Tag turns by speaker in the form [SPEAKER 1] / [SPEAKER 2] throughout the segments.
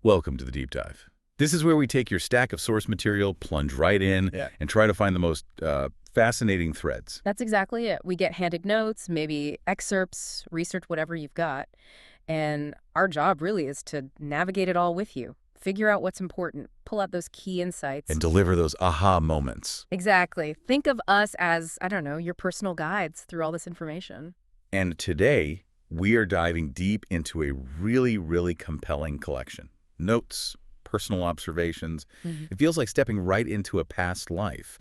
[SPEAKER 1] Welcome to the Deep Dive. This is where we take your stack of source material, plunge right in,
[SPEAKER 2] Yeah.
[SPEAKER 1] and try to find the most fascinating threads.
[SPEAKER 3] That's exactly it. We get handed notes, maybe excerpts, research whatever you've got. And our job really is to navigate it all with you, figure out what's important, pull out those key insights.
[SPEAKER 1] And deliver those aha moments.
[SPEAKER 3] Exactly. Think of us as, I don't know, your personal guides through all this information.
[SPEAKER 1] And today, we are diving deep into a really compelling collection. Notes, personal observations. It feels like stepping right into a past life,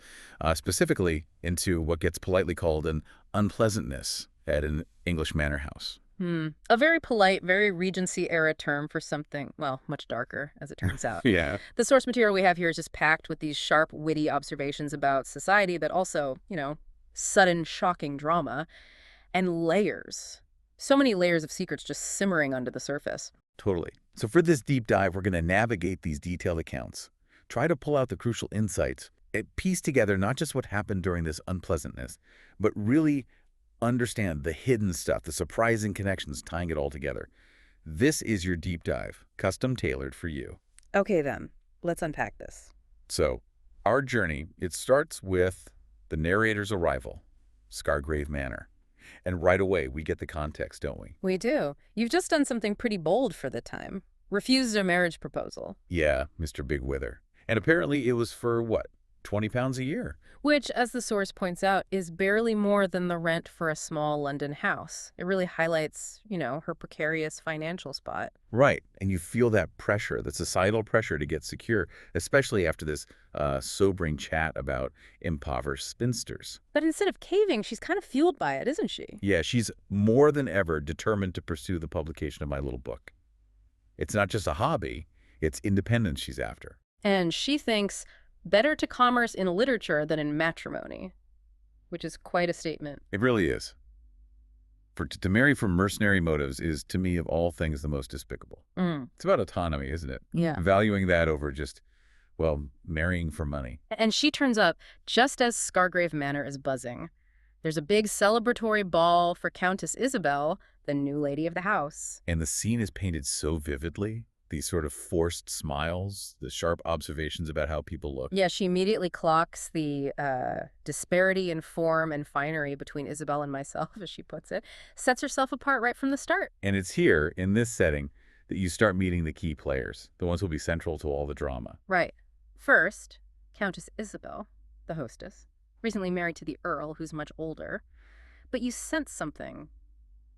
[SPEAKER 1] specifically into what gets politely called an unpleasantness at an English manor house.
[SPEAKER 3] A very polite, very Regency-era term for something, well, much darker, as it turns out.
[SPEAKER 1] Yeah.
[SPEAKER 3] The source material we have here is just packed with these sharp, witty observations about society, but also, sudden, shocking drama and layers. So many layers of secrets just simmering under the surface.
[SPEAKER 1] Totally. So for this deep dive, we're going to navigate these detailed accounts, try to pull out the crucial insights, and piece together not just what happened during this unpleasantness, but really understand the hidden stuff, the surprising connections tying it all together. This is your deep dive, custom tailored for you.
[SPEAKER 3] Okay, then. Let's unpack this.
[SPEAKER 1] So our journey, it starts with the narrator's arrival, Scargrave Manor. And right away, we get the context, don't we?
[SPEAKER 3] We do. You've just done something pretty bold for the time. Refused a marriage proposal.
[SPEAKER 1] Yeah, Mr. Big Wither. And apparently it was for, what, 20 pounds a year?
[SPEAKER 3] Which, as the source points out, is barely more than the rent for a small London house. It really highlights, her precarious financial spot.
[SPEAKER 1] Right. And you feel that pressure, the societal pressure to get secure, especially after this sobering chat about impoverished spinsters.
[SPEAKER 3] But instead of caving, she's kind of fueled by it, isn't she?
[SPEAKER 1] Yeah, she's more than ever determined to pursue the publication of my little book. It's not just a hobby, it's independence she's after.
[SPEAKER 3] And she thinks better to commerce in literature than in matrimony, which is quite a statement.
[SPEAKER 1] It really is. To marry for mercenary motives is, to me, of all things, the most despicable. It's about autonomy, isn't it?
[SPEAKER 3] Yeah.
[SPEAKER 1] Valuing that over just, marrying for money.
[SPEAKER 3] And she turns up just as Scargrave Manor is buzzing. There's a big celebratory ball for Countess Isabel, the new lady of the house.
[SPEAKER 1] And the scene is painted so vividly. These sort of forced smiles, the sharp observations about how people look.
[SPEAKER 3] Yeah, she immediately clocks the disparity in form and finery between Isabel and myself, as she puts it. Sets herself apart right from the start.
[SPEAKER 1] And it's here, in this setting, that you start meeting the key players, the ones who will be central to all the drama.
[SPEAKER 3] Right. First, Countess Isabel, the hostess, recently married to the Earl, who's much older. But you sense something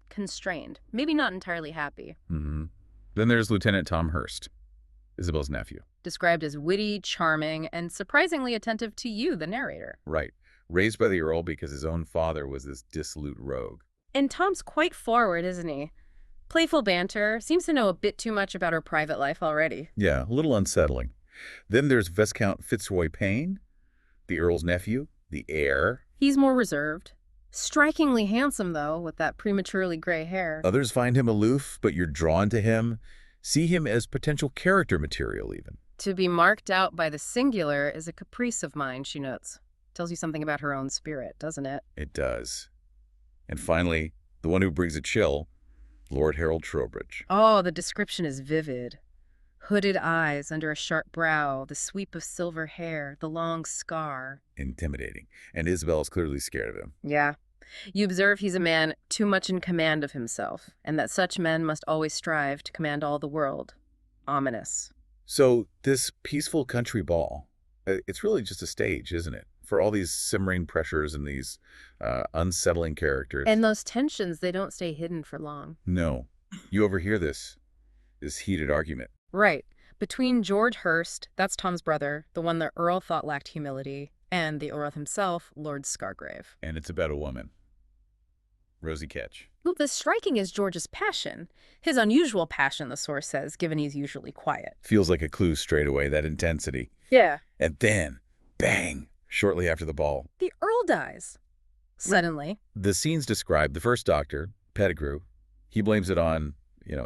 [SPEAKER 3] constrained, maybe not entirely happy.
[SPEAKER 1] Then there's Lieutenant Tom Hurst, Isabel's nephew.
[SPEAKER 3] Described as witty, charming, and surprisingly attentive to you, the narrator.
[SPEAKER 1] Right. Raised by the Earl because his own father was this dissolute rogue.
[SPEAKER 3] And Tom's quite forward, isn't he? Playful banter, seems to know a bit too much about her private life already.
[SPEAKER 1] Yeah, a little unsettling. Then there's Viscount Fitzroy Payne, the Earl's nephew, the heir.
[SPEAKER 3] He's more reserved. Strikingly handsome, though, with that prematurely gray hair.
[SPEAKER 1] Others find him aloof, but you're drawn to him. See him as potential character material, even.
[SPEAKER 3] To be marked out by the singular is a caprice of mine, she notes. Tells you something about her own spirit, doesn't it?
[SPEAKER 1] It does. And finally, the one who brings a chill, Lord Harold Trowbridge.
[SPEAKER 3] Oh, the description is vivid. Hooded eyes under a sharp brow, the sweep of silver hair, the long scar.
[SPEAKER 1] Intimidating. And Isabel is clearly scared of him.
[SPEAKER 3] Yeah. You observe he's a man too much in command of himself, and that such men must always strive to command all the world. Ominous.
[SPEAKER 1] So this peaceful country ball, it's really just a stage, isn't it? For all these simmering pressures and these unsettling characters.
[SPEAKER 3] And those tensions, they don't stay hidden for long.
[SPEAKER 1] No. You overhear this heated argument.
[SPEAKER 3] Right. Between George Hurst, that's Tom's brother, the one the Earl thought lacked humility, and the Earl himself, Lord Scargrave.
[SPEAKER 1] And it's about a woman. Rosie Ketch.
[SPEAKER 3] Well, the striking is George's passion. His unusual passion, the source says, given he's usually quiet.
[SPEAKER 1] Feels like a clue straight away, that intensity.
[SPEAKER 3] Yeah.
[SPEAKER 1] And then, bang, shortly after the ball.
[SPEAKER 3] The Earl dies. Suddenly.
[SPEAKER 1] The scenes describe the first doctor, Pettigrew. He blames it on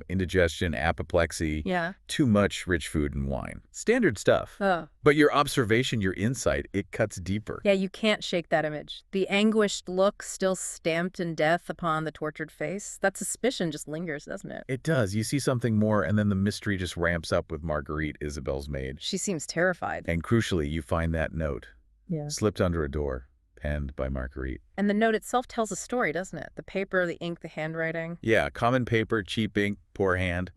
[SPEAKER 1] indigestion, apoplexy,
[SPEAKER 3] Yeah.
[SPEAKER 1] too much rich food and wine. Standard stuff.
[SPEAKER 3] Oh.
[SPEAKER 1] But your observation, your insight, it cuts deeper.
[SPEAKER 3] Yeah, you can't shake that image. The anguished look still stamped in death upon the tortured face. That suspicion just lingers, doesn't it?
[SPEAKER 1] It does. You see something more, and then the mystery just ramps up with Marguerite, Isabel's maid.
[SPEAKER 3] She seems terrified.
[SPEAKER 1] And crucially, you find that note.
[SPEAKER 3] Yeah.
[SPEAKER 1] Slipped under a door, penned by Marguerite.
[SPEAKER 3] And the note itself tells a story, doesn't it? The paper, the ink, the handwriting.
[SPEAKER 1] Yeah, common paper, cheap ink, poor hand.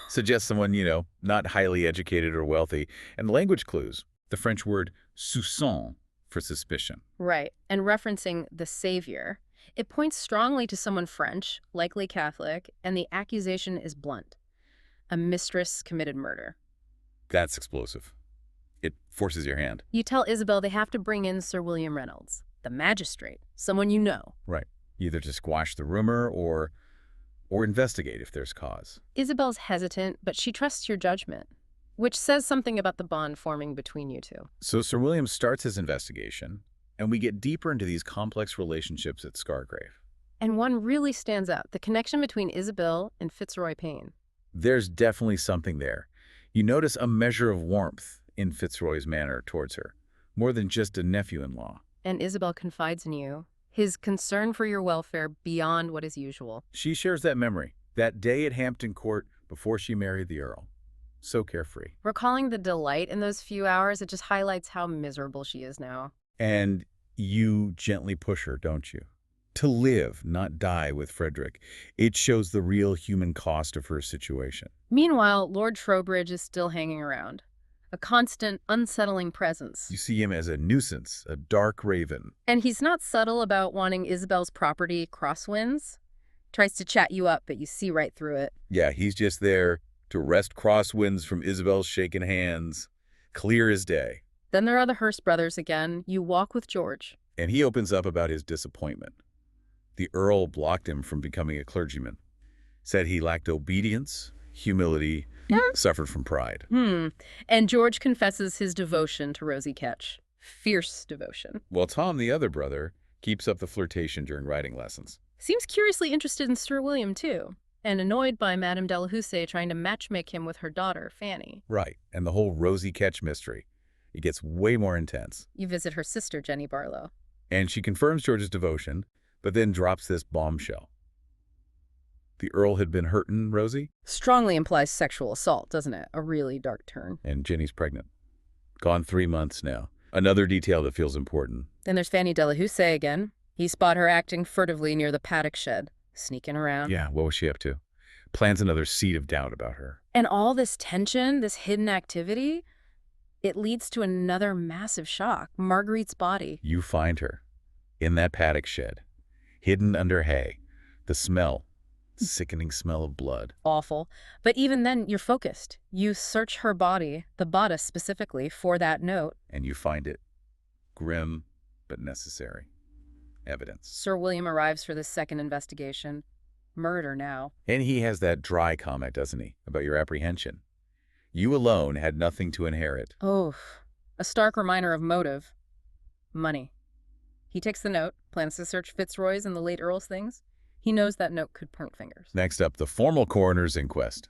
[SPEAKER 1] Suggests someone, not highly educated or wealthy. And language clues. The French word soupçon for suspicion.
[SPEAKER 3] Right. And referencing the savior, it points strongly to someone French, likely Catholic, and the accusation is blunt. A mistress committed murder.
[SPEAKER 1] That's explosive. It forces your hand.
[SPEAKER 3] You tell Isabel they have to bring in Sir William Reynolds, the magistrate, someone you know.
[SPEAKER 1] Right. Either to squash the rumor or investigate if there's cause.
[SPEAKER 3] Isabel's hesitant, but she trusts your judgment, which says something about the bond forming between you two.
[SPEAKER 1] So Sir William starts his investigation, and we get deeper into these complex relationships at Scargrave.
[SPEAKER 3] And one really stands out, the connection between Isabel and Fitzroy Payne.
[SPEAKER 1] There's definitely something there. You notice a measure of warmth in Fitzroy's manner towards her, more than just a nephew-in-law.
[SPEAKER 3] And Isabel confides in you, his concern for your welfare beyond what is usual.
[SPEAKER 1] She shares that memory, that day at Hampton Court before she married the Earl. So carefree.
[SPEAKER 3] Recalling the delight in those few hours, it just highlights how miserable she is now.
[SPEAKER 1] And you gently push her, don't you? To live, not die with Frederick. It shows the real human cost of her situation.
[SPEAKER 3] Meanwhile, Lord Trowbridge is still hanging around. A constant, unsettling presence.
[SPEAKER 1] You see him as a nuisance, a dark raven.
[SPEAKER 3] And he's not subtle about wanting Isabel's property crosswinds. Tries to chat you up, but you see right through it.
[SPEAKER 1] Yeah, he's just there to wrest crosswinds from Isabel's shaken hands. Clear as day.
[SPEAKER 3] Then there are the Hearst brothers again. You walk with George.
[SPEAKER 1] And he opens up about his disappointment. The Earl blocked him from becoming a clergyman. Said he lacked obedience, humility, suffered from pride.
[SPEAKER 3] And George confesses his devotion to Rosie Ketch. Fierce devotion.
[SPEAKER 1] While Tom, the other brother, keeps up the flirtation during writing lessons.
[SPEAKER 3] Seems curiously interested in Sir William, too, and annoyed by Madame Delahoussaye trying to matchmake him with her daughter, Fanny.
[SPEAKER 1] Right, and the whole Rosie Ketch mystery. It gets way more intense.
[SPEAKER 3] You visit her sister, Jenny Barlow.
[SPEAKER 1] And she confirms George's devotion, but then drops this bombshell. The Earl had been hurting Rosie?
[SPEAKER 3] Strongly implies sexual assault, doesn't it? A really dark turn.
[SPEAKER 1] And Jenny's pregnant. Gone 3 months now. Another detail that feels important.
[SPEAKER 3] Then there's Fanny Delahoussaye again. He spot her acting furtively near the paddock shed, sneaking around.
[SPEAKER 1] Yeah, what was she up to? Plants another seed of doubt about her.
[SPEAKER 3] And all this tension, this hidden activity, it leads to another massive shock. Marguerite's body.
[SPEAKER 1] You find her in that paddock shed, hidden under hay. The smell, sickening smell of blood.
[SPEAKER 3] Awful. But even then, you're focused. You search her body, the bodice specifically, for that note.
[SPEAKER 1] And you find it. Grim, but necessary. Evidence.
[SPEAKER 3] Sir William arrives for the second investigation. Murder now.
[SPEAKER 1] And he has that dry comment, doesn't he, about your apprehension. You alone had nothing to inherit.
[SPEAKER 3] Oh, a stark reminder of motive. Money. He takes the note, plans to search Fitzroy's and the late Earl's things. He knows that note could point fingers.
[SPEAKER 1] Next up, the formal coroner's inquest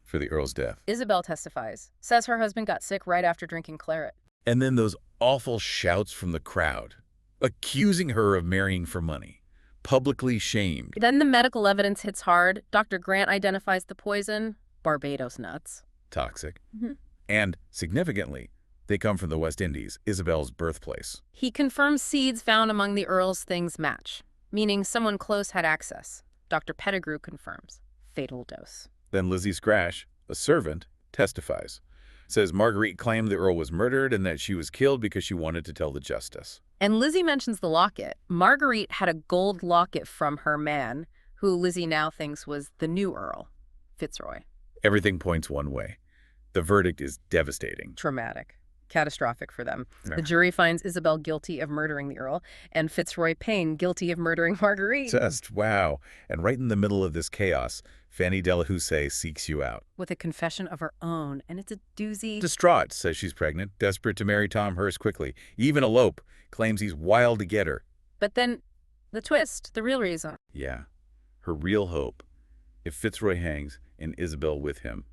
[SPEAKER 1] for the Earl's death.
[SPEAKER 3] Isabel testifies. Says her husband got sick right after drinking claret.
[SPEAKER 1] And then those awful shouts from the crowd, accusing her of marrying for money, publicly shamed.
[SPEAKER 3] Then the medical evidence hits hard. Dr. Grant identifies the poison. Barbados nuts.
[SPEAKER 1] Toxic. And, significantly, they come from the West Indies, Isabel's birthplace.
[SPEAKER 3] He confirms seeds found among the Earl's things match, meaning someone close had access. Dr. Pettigrew confirms. Fatal dose.
[SPEAKER 1] Then Lizzie Scratch, a servant, testifies. Says Marguerite claimed the Earl was murdered and that she was killed because she wanted to tell the justice.
[SPEAKER 3] And Lizzie mentions the locket. Marguerite had a gold locket from her man, who Lizzie now thinks was the new Earl, Fitzroy.
[SPEAKER 1] Everything points one way. The verdict is devastating.
[SPEAKER 3] Traumatic. Catastrophic for them.
[SPEAKER 1] Yeah.
[SPEAKER 3] The jury finds Isabel guilty of murdering the Earl and Fitzroy Payne guilty of murdering Marguerite.
[SPEAKER 1] Just wow. And right in the middle of this chaos, Fanny Delahoussaye seeks you out.
[SPEAKER 3] With a confession of her own, and it's a doozy.
[SPEAKER 1] Distraught, says she's pregnant, desperate to marry Tom Hearst quickly. Even elope, claims he's wild to get her.
[SPEAKER 3] But then, the twist, the real reason.
[SPEAKER 1] Yeah, her real hope If Fitzroy hangs, and Isabel with him,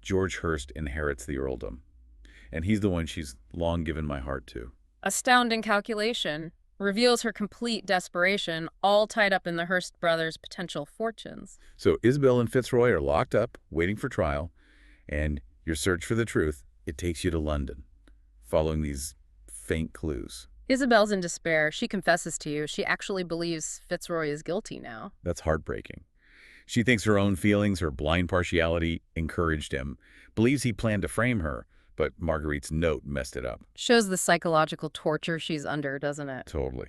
[SPEAKER 1] George Hurst inherits the earldom. And he's the one she's long given my heart to.
[SPEAKER 3] Astounding calculation. Reveals her complete desperation, all tied up in the Hurst brothers' potential fortunes.
[SPEAKER 1] So Isabel and Fitzroy are locked up, waiting for trial, and your search for the truth, it takes you to London, following these faint clues.
[SPEAKER 3] Isabel's in despair. She confesses to you. She actually believes Fitzroy is guilty now.
[SPEAKER 1] That's heartbreaking. She thinks her own feelings, her blind partiality, encouraged him, believes he planned to frame her, but Marguerite's note messed it up.
[SPEAKER 3] Shows the psychological torture she's under, doesn't it?
[SPEAKER 1] Totally.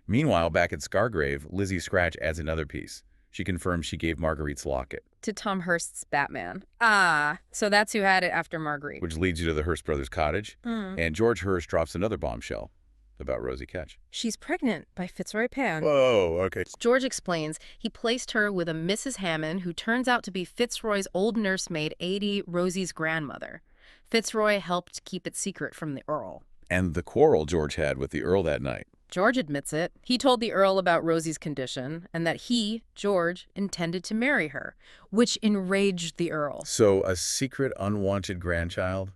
[SPEAKER 1] Meanwhile, back at Scargrave, Lizzie Scratch adds another piece. She confirms she gave Marguerite's locket.
[SPEAKER 3] To Tom Hurst's Batman. Ah, so that's who had it after Marguerite.
[SPEAKER 1] Which leads you to the Hurst brothers' cottage, and George Hurst drops another bombshell about Rosie Ketch.
[SPEAKER 3] She's pregnant by Fitzroy Pan.
[SPEAKER 1] Whoa, okay.
[SPEAKER 3] George explains he placed her with a Mrs. Hammond who turns out to be Fitzroy's old nursemaid, Adie, Rosie's grandmother. Fitzroy helped keep it secret from the Earl.
[SPEAKER 1] And the quarrel George had with the Earl that night.
[SPEAKER 3] George admits it. He told the Earl about Rosie's condition and that he, George, intended to marry her, which enraged the Earl.
[SPEAKER 1] So a secret unwanted grandchild?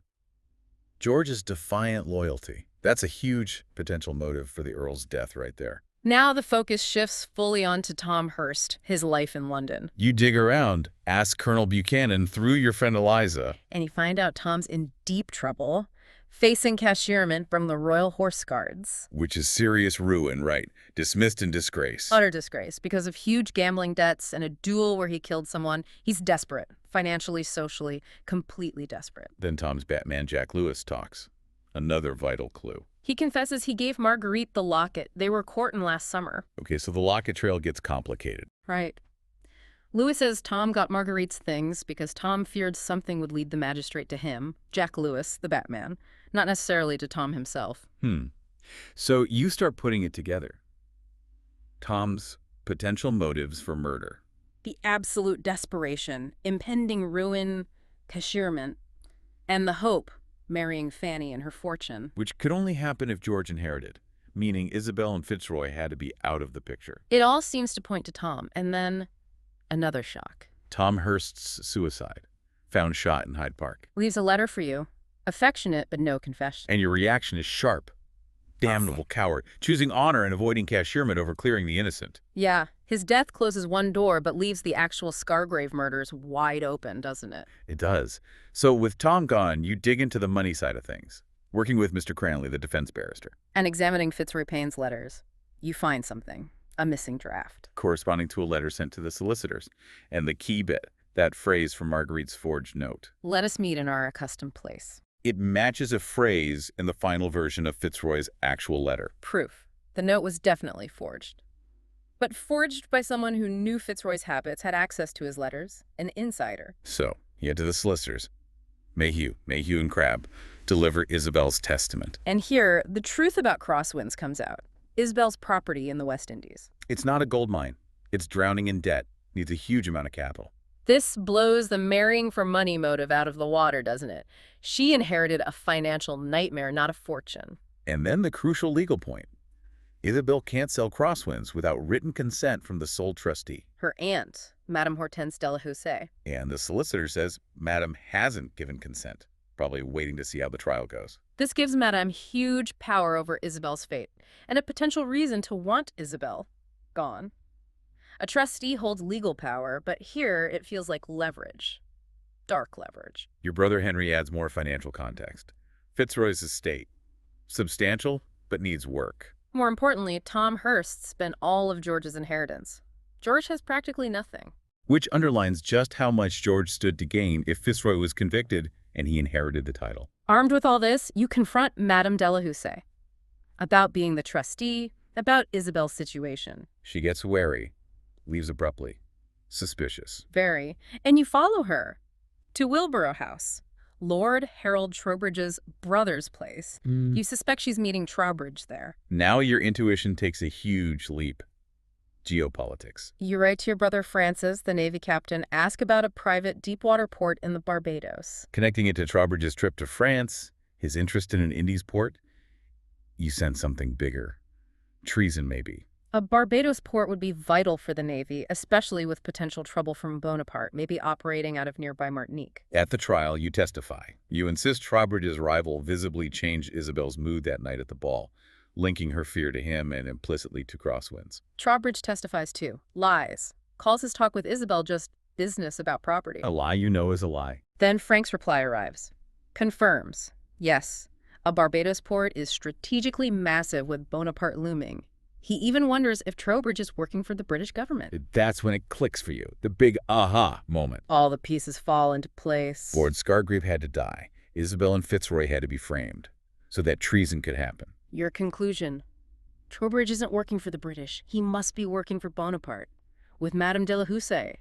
[SPEAKER 1] George's defiant loyalty. That's a huge potential motive for the Earl's death right there.
[SPEAKER 3] Now the focus shifts fully onto Tom Hurst, his life in London.
[SPEAKER 1] You dig around, ask Colonel Buchanan through your friend Eliza.
[SPEAKER 3] And you find out Tom's in deep trouble, facing cashierment from the Royal Horse Guards.
[SPEAKER 1] Which is serious ruin, right? Dismissed in disgrace.
[SPEAKER 3] Utter disgrace. Because of huge gambling debts and a duel where he killed someone, he's desperate. Financially, socially, completely desperate.
[SPEAKER 1] Then Tom's Batman Jack Lewis talks. Another vital clue.
[SPEAKER 3] He confesses he gave Marguerite the locket. They were courting last summer.
[SPEAKER 1] Okay, so the locket trail gets complicated.
[SPEAKER 3] Right. Lewis says Tom got Marguerite's things because Tom feared something would lead the magistrate to him, Jack Lewis, the Batman, not necessarily to Tom himself.
[SPEAKER 1] So you start putting it together. Tom's potential motives for murder.
[SPEAKER 3] The absolute desperation, impending ruin, cashierment, and the hope, marrying Fanny and her fortune.
[SPEAKER 1] Which could only happen if George inherited, meaning Isabel and Fitzroy had to be out of the picture.
[SPEAKER 3] It all seems to point to Tom, and then another shock.
[SPEAKER 1] Tom Hurst's suicide, found shot in Hyde Park.
[SPEAKER 3] Leaves a letter for you. Affectionate, but no confession.
[SPEAKER 1] And your reaction is sharp. Damnable coward, choosing honor and avoiding cashierment over clearing the innocent.
[SPEAKER 3] Yeah, his death closes one door, but leaves the actual Scargrave murders wide open, doesn't it?
[SPEAKER 1] It does. So with Tom gone, you dig into the money side of things, working with Mr. Cranley, the defense barrister.
[SPEAKER 3] And examining Fitzroy Payne's letters, you find something, a missing draft.
[SPEAKER 1] Corresponding to a letter sent to the solicitors. And the key bit, that phrase from Marguerite's forged note.
[SPEAKER 3] Let us meet in our accustomed place.
[SPEAKER 1] It matches a phrase in the final version of Fitzroy's actual letter.
[SPEAKER 3] Proof. The note was definitely forged. But forged by someone who knew Fitzroy's habits, had access to his letters, an insider.
[SPEAKER 1] So, he had to the solicitors. Mayhew and Crabbe, deliver Isabel's testament.
[SPEAKER 3] And here, the truth about Crosswinds comes out. Isabel's property in the West Indies.
[SPEAKER 1] It's not a gold mine. It's drowning in debt. Needs a huge amount of capital.
[SPEAKER 3] This blows the marrying for money motive out of the water, doesn't it? She inherited a financial nightmare, not a fortune.
[SPEAKER 1] And then the crucial legal point. Isabel can't sell Crosswinds without written consent from the sole trustee.
[SPEAKER 3] Her aunt, Madame Hortense Delahoussaye.
[SPEAKER 1] And the solicitor says Madame hasn't given consent, probably waiting to see how the trial goes.
[SPEAKER 3] This gives Madame huge power over Isabel's fate, and a potential reason to want Isabel gone. A trustee holds legal power, but here it feels like leverage. Dark leverage.
[SPEAKER 1] Your brother Henry adds more financial context. Fitzroy's estate. Substantial, but needs work.
[SPEAKER 3] More importantly, Tom Hurst spent all of George's inheritance. George has practically nothing.
[SPEAKER 1] Which underlines just how much George stood to gain if Fitzroy was convicted and he inherited the title.
[SPEAKER 3] Armed with all this, you confront Madame Delahoussaye about being the trustee, about Isabel's situation.
[SPEAKER 1] She gets wary, leaves abruptly, suspicious.
[SPEAKER 3] Very. And you follow her to Wilborough House, Lord Harold Trowbridge's brother's place. You suspect she's meeting Trowbridge there.
[SPEAKER 1] Now your intuition takes a huge leap. Geopolitics.
[SPEAKER 3] You write to your brother Francis, the Navy captain, ask about a private deepwater port in the Barbados.
[SPEAKER 1] Connecting it to Trowbridge's trip to France, his interest in an Indies port, you sense something bigger. Treason, maybe.
[SPEAKER 3] A Barbados port would be vital for the Navy, especially with potential trouble from Bonaparte, maybe operating out of nearby Martinique.
[SPEAKER 1] At the trial, you testify. You insist Trowbridge's arrival visibly changed Isabel's mood that night at the ball, linking her fear to him and implicitly to crosswinds.
[SPEAKER 3] Trowbridge testifies too. Lies. Calls his talk with Isabel just business about property.
[SPEAKER 1] A lie you know is a lie.
[SPEAKER 3] Then Frank's reply arrives. Confirms. Yes, a Barbados port is strategically massive with Bonaparte looming. He even wonders if Trowbridge is working for the British government.
[SPEAKER 1] That's when it clicks for you, the big aha moment.
[SPEAKER 3] All the pieces fall into place.
[SPEAKER 1] Lord Scargrave had to die. Isabel and Fitzroy had to be framed so that treason could happen.
[SPEAKER 3] Your conclusion. Trowbridge isn't working for the British. He must be working for Bonaparte. With Madame de la Houssaye.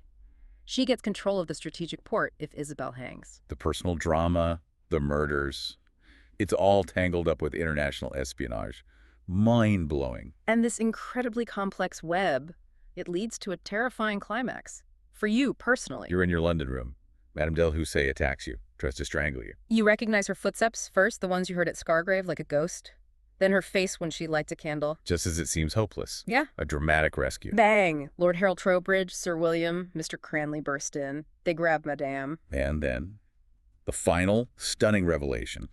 [SPEAKER 3] She gets control of the strategic port if Isabel hangs.
[SPEAKER 1] The personal drama, the murders, it's all tangled up with international espionage. Mind-blowing.
[SPEAKER 3] And this incredibly complex web, it leads to a terrifying climax. For you, personally.
[SPEAKER 1] You're in your London room. Madame de la Houssaye attacks you, tries to strangle you.
[SPEAKER 3] You recognize her footsteps first, the ones you heard at Scargrave, like a ghost. Then her face when she lights a candle.
[SPEAKER 1] Just as it seems hopeless.
[SPEAKER 3] Yeah.
[SPEAKER 1] A dramatic rescue.
[SPEAKER 3] Bang! Lord Harold Trowbridge, Sir William, Mr. Cranley burst in. They grab Madame.
[SPEAKER 1] And then, the final, stunning revelation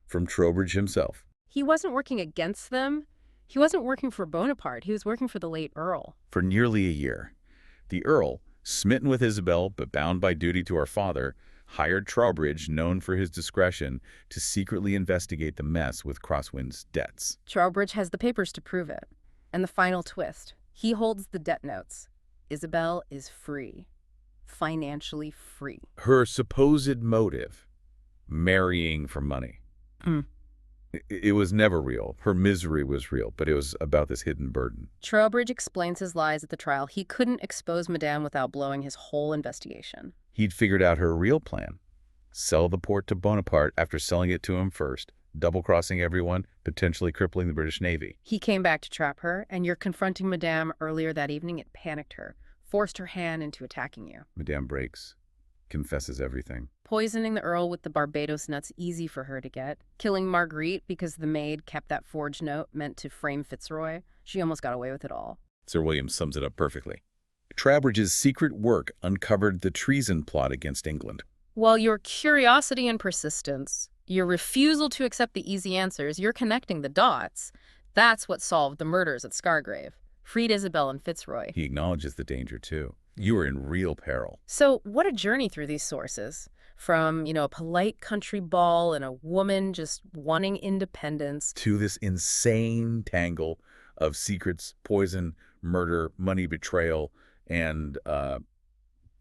[SPEAKER 1] from Trowbridge himself.
[SPEAKER 3] He wasn't working against them. He wasn't working for Bonaparte. He was working for the late Earl.
[SPEAKER 1] For nearly a year, the Earl, smitten with Isabel but bound by duty to her father, hired Trowbridge, known for his discretion, to secretly investigate the mess with Crosswind's debts.
[SPEAKER 3] Trowbridge has the papers to prove it. And the final twist. He holds the debt notes. Isabel is free. Financially free.
[SPEAKER 1] Her supposed motive, marrying for money. It was never real. Her misery was real, but it was about this hidden burden.
[SPEAKER 3] Trowbridge explains his lies at the trial. He couldn't expose Madame without blowing his whole investigation.
[SPEAKER 1] He'd figured out her real plan. Sell the port to Bonaparte after selling it to him first, double-crossing everyone, potentially crippling the British Navy.
[SPEAKER 3] He came back to trap her, and you're confronting Madame earlier that evening. It panicked her, forced her hand into attacking you.
[SPEAKER 1] Madame breaks, confesses everything.
[SPEAKER 3] Poisoning the Earl with the Barbados nuts easy for her to get. Killing Marguerite because the maid kept that forged note meant to frame Fitzroy. She almost got away with it all.
[SPEAKER 1] Sir William sums it up perfectly. Trowbridge's secret work uncovered the treason plot against England.
[SPEAKER 3] While your curiosity and persistence, your refusal to accept the easy answers, you're connecting the dots. That's what solved the murders at Scargrave. Freed Isabel and Fitzroy.
[SPEAKER 1] He acknowledges the danger, too. You were in real peril.
[SPEAKER 3] So what a journey through these sources. From, a polite country ball and a woman just wanting independence.
[SPEAKER 1] To this insane tangle of secrets, poison, murder, money, betrayal, and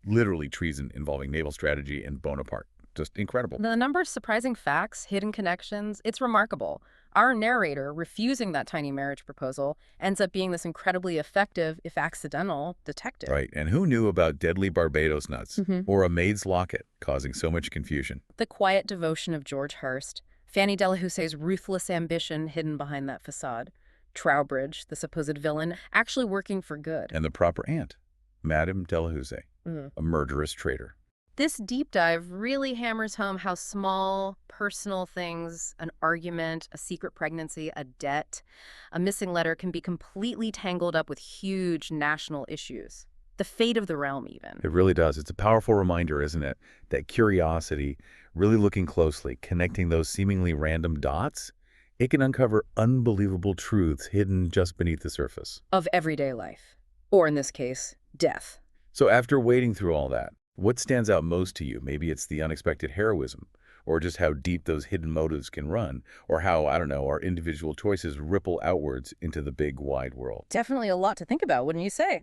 [SPEAKER 1] literally treason involving naval strategy and Bonaparte. Just incredible.
[SPEAKER 3] The number of surprising facts, hidden connections, it's remarkable. Our narrator, refusing that tiny marriage proposal, ends up being this incredibly effective, if accidental, detective.
[SPEAKER 1] Right, and who knew about deadly Barbados nuts or a maid's locket causing so much confusion?
[SPEAKER 3] The quiet devotion of George Hurst, Fanny de la Houssaye's ruthless ambition hidden behind that facade, Trowbridge, the supposed villain, actually working for good.
[SPEAKER 1] And the proper aunt, Madame de la Houssaye, a murderous traitor.
[SPEAKER 3] This deep dive really hammers home how small, personal things, an argument, a secret pregnancy, a debt, a missing letter can be completely tangled up with huge national issues. The fate of the realm, even.
[SPEAKER 1] It really does. It's a powerful reminder, isn't it? That curiosity, really looking closely, connecting those seemingly random dots, it can uncover unbelievable truths hidden just beneath the surface.
[SPEAKER 3] Of everyday life. Or in this case, death.
[SPEAKER 1] So after wading through all that, what stands out most to you? Maybe it's the unexpected heroism, or just how deep those hidden motives can run, or how, I don't know, our individual choices ripple outwards into the big, wide world.
[SPEAKER 3] Definitely a lot to think about, wouldn't you say?